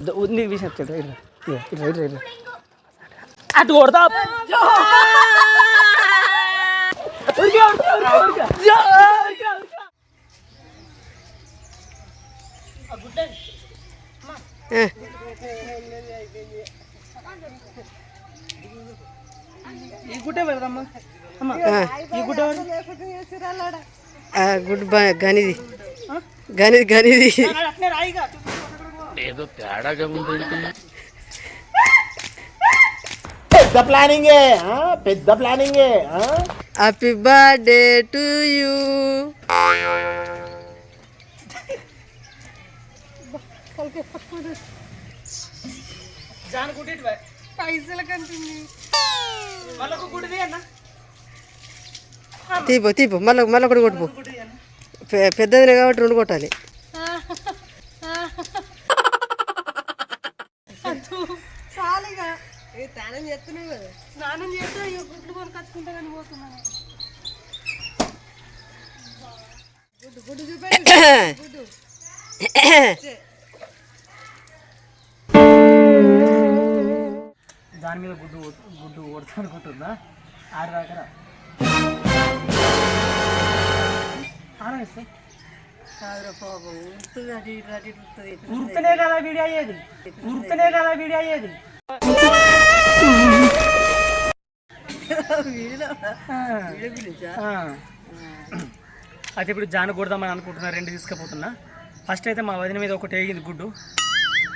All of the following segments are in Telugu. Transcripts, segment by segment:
నీకు విషయం చెప్తా ఇట్లా అటు కొడతా ఈ గుట్టే పెడదమ్మా అమ్మా ఈ గుట్ట గుడ్ గనిది గనిది గనిది ఏదో తేడాగా ఉంది. పెద్ద ప్లానింగే పెద్ద ప్లానింగే. Happy birthday to you. జాన్ గుడ్డి పైసలు కంటుంది మళ్ళీ గుడ్డిది అన్న తీపో తీపో మళ్ళీ మళ్ళీ ఒకటి కొట్టుపో. పెద్దదినే కాబట్టి రెండు కొట్టాలి. చాలుగా స్నానం చేస్తున్నావు కదా, స్నానం చేస్తే గుడ్లు కొని కట్టుకుంటా కానీ పోతున్నాను. గుడ్డు గుడ్డు చూపెట్టు గుడ్డు. దాని మీద గుడ్డు గుడ్డు కొడతా అనుకుంటుందా ఆరు దాకా ఆరేస్తే ఉర్తనే కదా వీడియో అయ్యేది ఉర్తనే కదా వీడియో అయ్యేది. అయితే ఇప్పుడు జాను కొడదామని అనుకుంటున్నా, రెండు తీసుకుపోతున్నా. ఫస్ట్ అయితే మా వదిన మీద ఒకటి వేగింది గుడ్డు,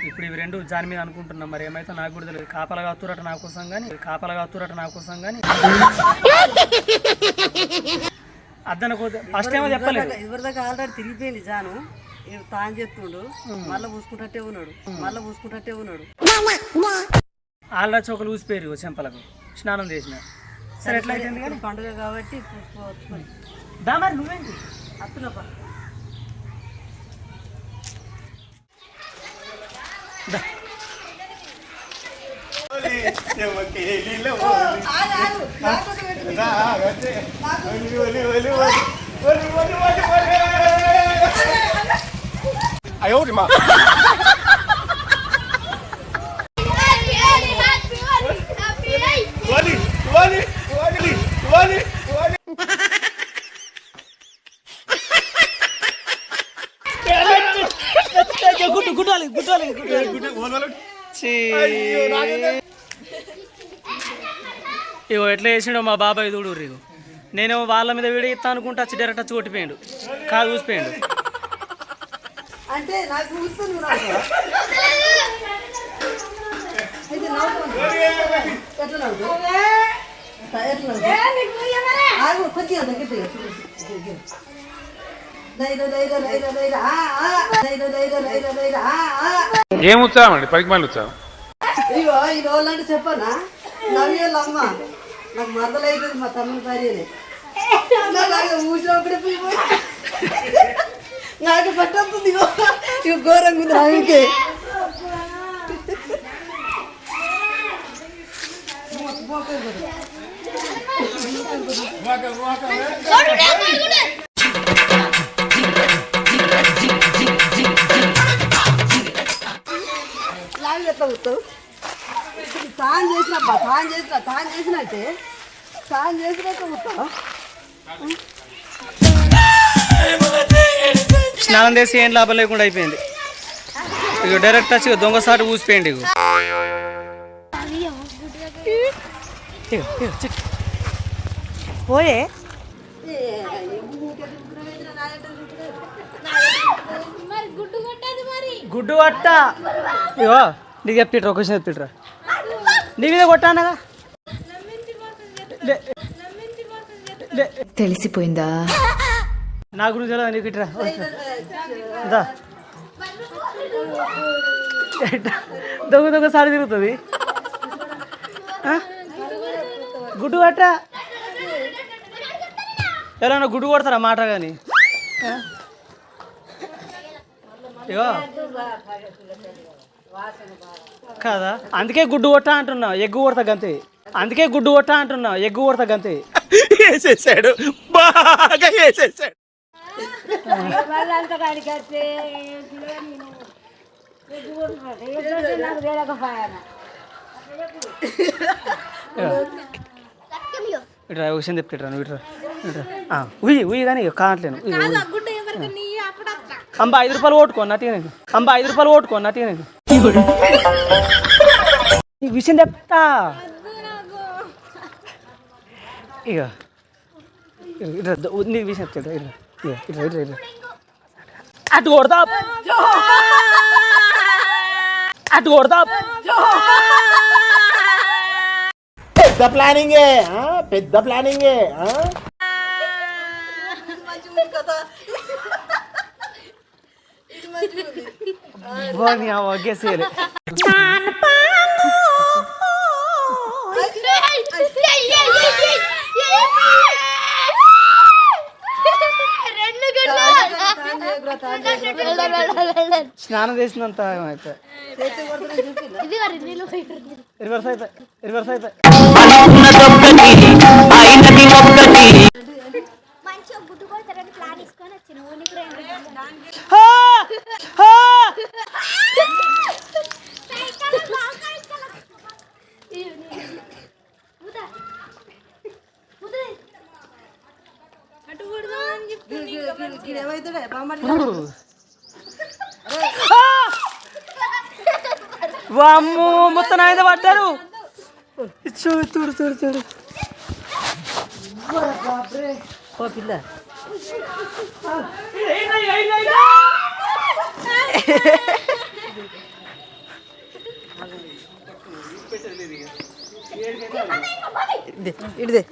ఇప్పుడు ఇవి రెండు జాని మీద అనుకుంటున్నాం. మరి ఏమైతే నాకు కూడా తెలియదు. కాపలగా అత్తురట నా కోసం కానీ అద్దనకు ఫస్ట్ ఏమో చెప్పలేదు. ఇవరిదాకా ఆల్రెడీ తిరిగిపోయింది జాను. తాను చెప్తుండు మళ్ళీ పూసుకుంటే ఉన్నాడు. ఆల్రెడీ చోకలు ఊసిపోయారు చెంపలకు స్నానం చేసిన. సరే ఎట్లా అయితే కానీ పండుగ కాబట్టి పూసుకోవచ్చు. దా మరి నువ్వేంటి అత్తులప్ప ఇగో ఎట్లా చేసిండో మా బాబాయ్ చూడు. ఇగో నేను వాళ్ళ మీద వీడియో ఇస్తా అనుకుంటా వచ్చి డైరెక్ట్ వచ్చి కొట్టిపోయాడు, కాదు చూసిపోయాడు. అంటే నాకు ఏం ఉత్సాహం అండి, పనికి మళ్ళీ ఉత్సాహం. ఇగో ఈ రోజులంటే చెప్పనా, నవ్వేళ్ళ అమ్మ నాకు మరదలైతుంది మా తమ్ముని భార్యనే. ఊసినప్పుడే పోయిపోయి నాకు పట్టవుతుంది. ఇక ఘోరంగా ఉంది ఆమెకే. ఎట్లా వస్తావు సాయం చేసినప్ప సాయం చేసినట్టే సాయం చేసినాక వస్తావా? స్నానం చేసి ఏం లాభం లేకుండా అయిపోయింది. ఇక డైరెక్ట్ వచ్చి దొంగసారి ఊసిపోయింది. పోయే గుడ్డు కొట్ట. ఇగో నీకు చెప్తిట్రా, ఒక విషయం చెప్తిట్రా, నీ మీద కొట్టానగా తెలిసిపోయిందా నా గురించి తెలియదు నీకు. ఇట్రా దొంగ సారి తిరుగుతుంది. గుడ్డు కొట్ట ఎవరైనా గుడ్డు కొడతారా మాట కానీ. ఇగో కదా అందుకే గుడ్డు కొట్ట అంటున్నా, ఎగ్గు కొడతా గంతే. వేసేసాడు, బాగా వేసేసాడు. ఇట్రా విషయం చెప్తాడు నువ్వు ఇట్రా ఇట్రా ఉయ్యి ఉయ్యి కానీ కావట్లేను అంబ 5 రూపాయలు ఓటుకో అన్నట్టుగా నీకు అంబ 5 రూపాయలు ఓటుకో అన్నట్టుగా నీకు నీకు విషయం చెప్తా ఇక ఇట్లా నీకు విషయం చెప్తా ఇట్లా ఇట్లా ఇట్లా ఇట్లా అటు కొడతా అటు కొడతా పెద్ద ప్లానింగే పెద్ద ప్లానింగే ఒకేసేయాలి స్నానం చేసినంత అయితే రివర్స్ అయితే రివర్స్ అయితే ఏమైతాడే వామ్ము మొత్తం ఆయన పడ్డారు చూడు చూడు చూడు చూడు ఓ పిల్ల ఇడిదే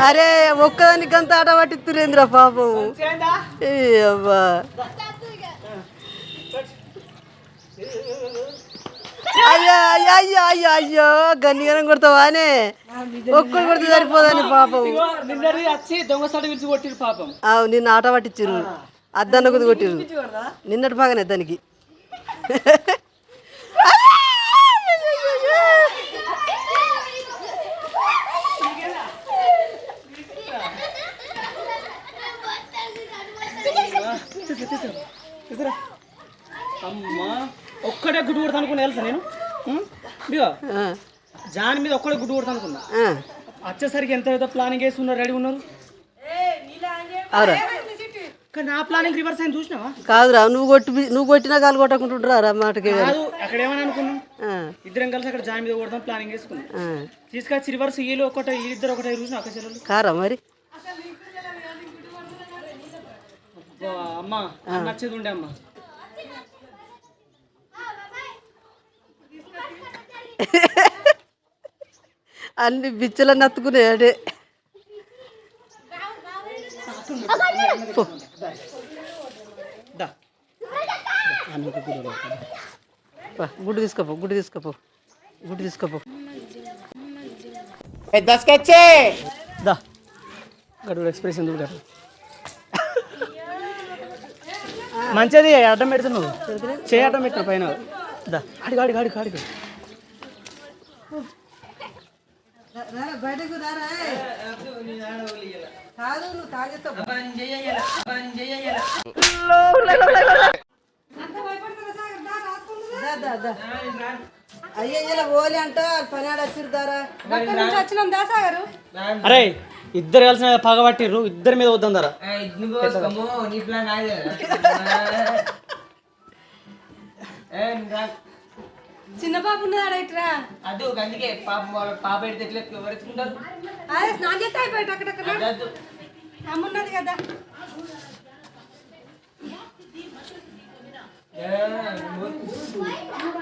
అరే ఒక్కదానికి అంత ఆట పట్టిస్తురేంద్రా పాపం అబ్బా అయ్యో అయ్యో అయ్యో అయ్యో గన్నిగనం కొడతావానే ఒక్కడు కొడితే సరిపోదని పాపం వచ్చి దొంగసాట పిలిచి కొట్టిరు పాపం అవు నిన్ను ఆట పట్టించిరు అద్దన్న కొద్ది కొట్టిరు నిన్నటి బాగానే దానికి అమ్మా ఒక్కడే గుడ్డు కొడతా అనుకున్నా తెలుసా నేను ఇదిగో జాన్ మీద ఒక్కడే గుడ్డు కొడతా అనుకున్నా వచ్చేసరికి ఎంత ఏదో ప్లానింగ్ వేసి ఉన్నారు రెడీ ఉన్నారు అవురా కానీ నా ప్లానింగ్ రివర్స్ అయింది చూసినావా కాదురా నువ్వు కొట్టినా కాలు కొట్టకుంటుంటారా మాటకి కాదు అక్కడ ఏమని అనుకున్నాం ఇద్దరం కలిసి అక్కడ జాన్ మీద కొడతాం ప్లానింగ్ వేసుకున్నాం తీసుకొచ్చి రివర్స్ వీళ్ళు ఒకటే వీళ్ళిద్దరు ఒకటే చూసిన అక్క చెల్లెలు కారా మరి అమ్మా నచ్చేది ఉండే అమ్మా అన్ని బిచ్చలన్నీ అత్తుకున్నాయి గుడ్డు తీసుకోపో గుడ్డు తీసుకోపో గుడ్డు తీసుకోపో పెద్ద స్కెచ్చే దా గడువు ఎక్స్ప్రెస్ ఎందుకు గారు మంచిది అడ్డం పెడుతున్నావు చేయి అడ్డం పెట్టిన పైన దా అడిగి అడిగి అడిగి అడిగి బయటకు రారా కాదు నువ్వు తాగేస్తావు అయ్యో ఓలి అంట పని ఆడొచ్చిరు దారా వచ్చినాం దాసాగారు అరే ఇద్దరు కలిసిన పగబట్టిర్రు ఇద్దరి మీద వద్దాం ధర చిన్న పాప ఉన్నదాడ ఇట్రా అది అందుకే పాప పెడితే ఎట్లా ఎవరెత్తుకుంటారు అదే స్నానం చేస్తే అయిపోయాడు అక్కడక్కడ అమ్మున్నది కదా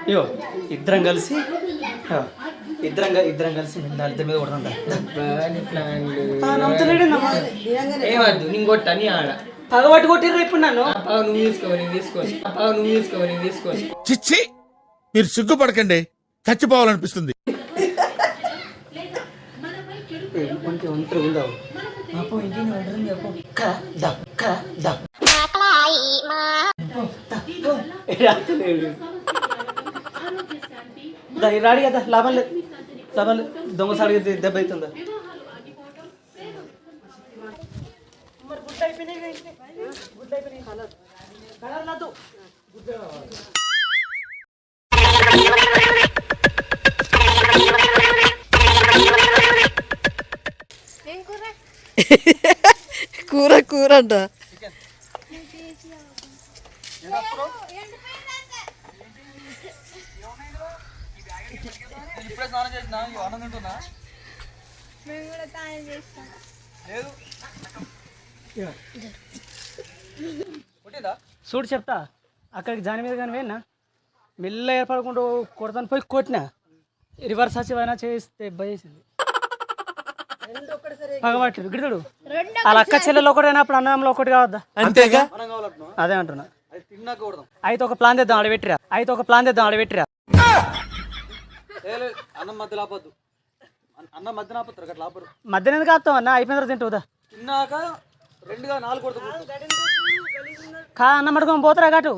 అయ్యో ఇద్దరం కలిసి ఇద్దరం కలిసి ఇద్దరి మీద కొడతాం ఏమద్దు నేను కొట్టా నీ ఆడ పగబట్టి కొట్టిర్రు ఇప్పుడు నన్ను పావు నువ్వు తీసుకోవాలి చిచ్చి మీరు సిగ్గుపడకండి చచ్చిపోవాలనిపిస్తుంది ఒంటరి ఉందావు రాడి కదా లాభం లేదు డబల్ దొంగ సాడికి దెబ్బ అవుతుందా? కూర కూర అంట. చూడు చెప్తా, అక్కడికి జాని మీద కానీ పోయినా మెల్ల ఏర్పడకుండా కొడతాను పోయి కొట్టినా, రివర్స్ వచ్చి చేస్తే భయసింది పగబట్టాడు గిడుతుడు. వాళ్ళ అక్క చెల్లెలు ఒకటైనప్పుడు అన్నంలో ఒకటి కావద్దా? అంతేగా. అదే అంటున్నా. అయితే ఒక ప్లాన్ తెద్దాం ఆడబెట్టిరా, ఆడబెట్టిరా. అన్నం మధ్యలో ఆపద్దు, అన్నం మధ్యన ఆపత్తారు అట్లా ఆపరు. మధ్యాహ్నం ఎందుకు ఆపుతావు అన్న? అయిపోయిన తర్వాత తింటుందా? తిన్నాక 2గా 4 కొడుతుంది. అన్నం పట్టుకొని పోతారా కాటు?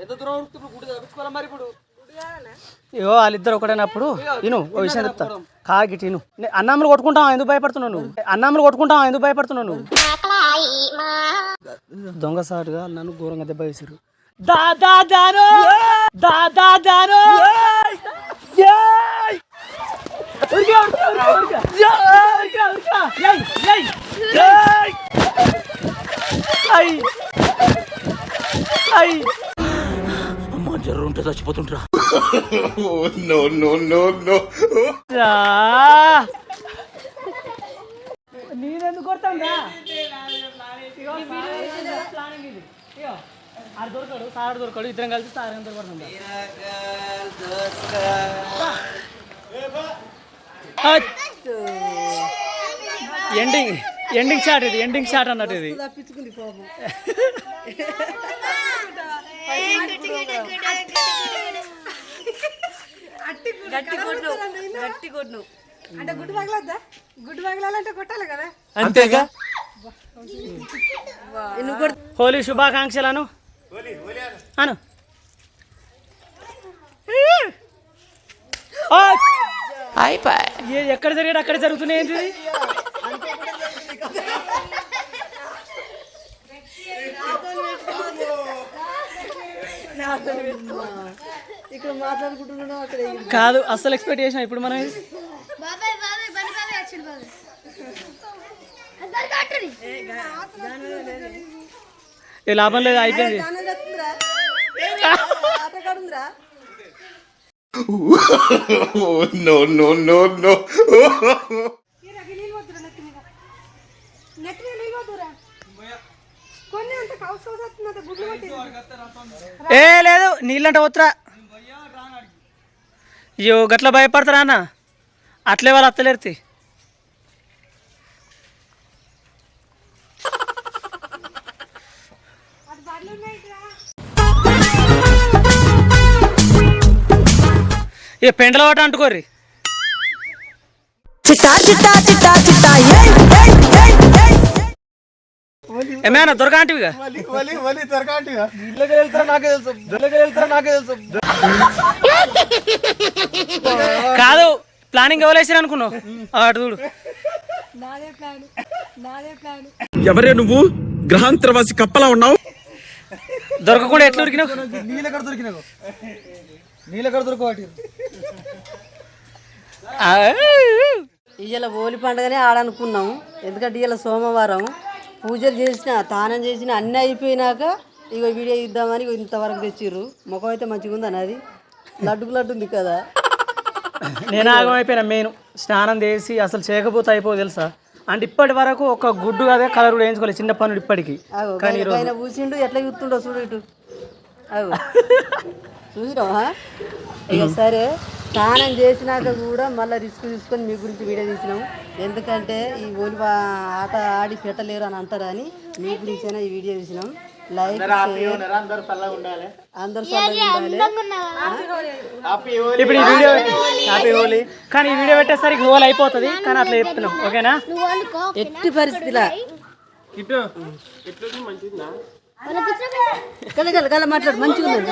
ఎంత దూరం ఉడుకుతుంది గుడి తప్పించుకోవాలి మరి. ఇప్పుడు ఇగో వాళ్ళిద్దరు ఒకటైనప్పుడు ఇను ఓ విషయం చెప్తా, కాగిటి ఇను. అన్నమ్మలు కొట్టుకుంటావు ఎందుకు భయపడుతున్నావు నువ్వు? దొంగసాటుగా నన్ను ఘోరంగా దెబ్బ వేసారు. అమ్మా జర్రు ఉంటే చచ్చిపోతుంటరా. నేనెందుకు కొడతాను? సార్ దొరకడు, ఇద్దరం కలిసి సార్ ఎంత పడుతుంది. ఎండింగ్ షాట్ ఇది, ఎండింగ్ షాట్ అన్నట్టు ఇది. తప్పించుకుంది పాపం. గట్టి కొట్టు అంటే గుడ్డు పగలద్దా? గుడ్డు పగలాలంటే కొట్టాలి కదా. అంతేగా. హోలీ శుభాకాంక్షలను అను. ఎక్కడ జరిగాడు అక్కడ జరుగుతున్నాయి. ఏంటి ఇక్కడ మాట్లాడుకుంటున్నాం అక్కడ కాదు, అస్సలు ఎక్స్పెక్ట్ చేసిన ఇప్పుడు మనం ఏ లాభం లేదు, అయిపోయింది. ఏ లేదు నీళ్ళంట పోతురా. అయ్యో గట్ల భయపడతారా అన్న? అట్లే వాళ్ళు అత్తలేరుతి. ఏ పెండల వాట అంటుకోర్రి. ఏమైనా దొరకంటివిగా? కాదు, ప్లానింగ్ ఎవరేసారు అనుకున్నావు? అటు చూడు. ఎవరే నువ్వు? గ్రహాంతరవాసి కప్పలా ఉన్నావు. దొరకకుండా ఎట్లా ఉరికినావు? నీళ్ళెక్కడ దొరకవాటి. ఇవాళ హోలీ పండుగనే ఆడనుకున్నాం. ఎందుకంటే ఇవాళ సోమవారం పూజలు చేసిన, తానం చేసిన అన్నీ అయిపోయినాక ఇక వీడియో ఇద్దామని ఇంతవరకు తెచ్చిర్రు. ముఖం అయితే మంచిగా ఉంది అన్నది, లడ్డు ఉంది కదా. నేను ఆగమైపోయినా. మెయిన్ స్నానం చేసి అసలు చేయకపోతే అయిపో తెలుసా. అంటే ఇప్పటి వరకు ఒక గుడ్డు అదే కలర్ కూడా వేయించుకోలేదు, చిన్న పనులు ఇప్పటికి. కానీ ఆయన కూర్చుండు ఎట్లా చూస్తుండో చూడు ఇటు. అవు చూసినావా? ఇక సరే, స్నానం చేసినాక కూడా మళ్ళీ రిస్క్ తీసుకొని మీ గురించి వీడియో తీసినాము. ఎందుకంటే ఈ హోలీ ఆట ఆడి పెట్టలేరు అని అంటారని మీ గురించైనా ఈ వీడియో తీసినాం. లైక్ అందరు చల్లగా ఉండాలి. ఇప్పుడు ఈ వీడియో హ్యాపీ హోలీ. కానీ ఈ వీడియో పెట్టేసరికి హోలీ అయిపోతుంది, కానీ అట్లా చెప్తున్నాం. ఓకేనా? ఎట్టి పరిస్థితిలా కల మాట్లాడు. మంచిగా ఉంది.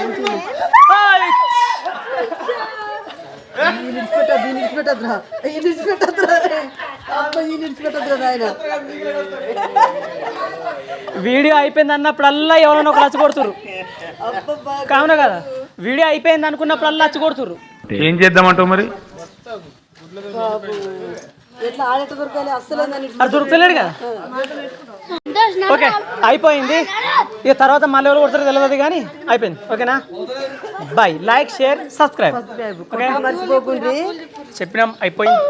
విడిచిపెట్టద్దురా ఆయన. వీడియో అయిపోయింది అన్నప్పుడల్లా ఎవరైనా ఒక లచ్చ కొడుతురు కావునా కదా. వీడియో అయిపోయింది అనుకున్నప్పుడల్లా లచ్చ కొడుతురు. ఏం చేద్దామంటావు మరి? ఎట్లా ఆడేట దొరకాలి అస్సలు అది దొరుకుతలేడు కదా. ఓకే అయిపోయింది. ఇక తర్వాత మళ్ళీ ఎవరు కొడతారో తెలియదు కానీ అయిపోయింది. ఓకేనా, bye. Like, share, subscribe. Okay మర్చిపోకుండ్రి. చెప్పినాం, అయిపోయింది.